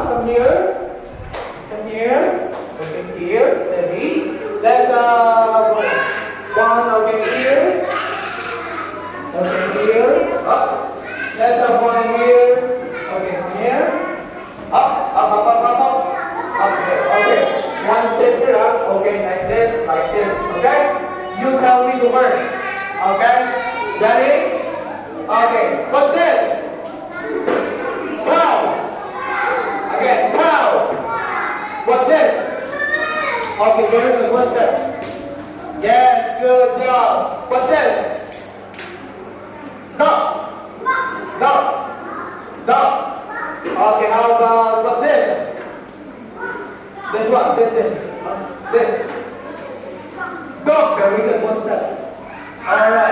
Come here. Come here. Okay, here. Steady. Let's one. Okay, here. Okay, here. Up. Let's have one here. Okay, here. Up. Okay, okay. One step here up. Okay, like this. Okay? You tell me the word. Okay? Ready? Okay. What's this? Cow. Again, cow. What's this? Okay, very good. What's that? Yes, good job. What's this? Duck. Okay, how about what's this? This one, this. Dog, very good. What's that? Alright.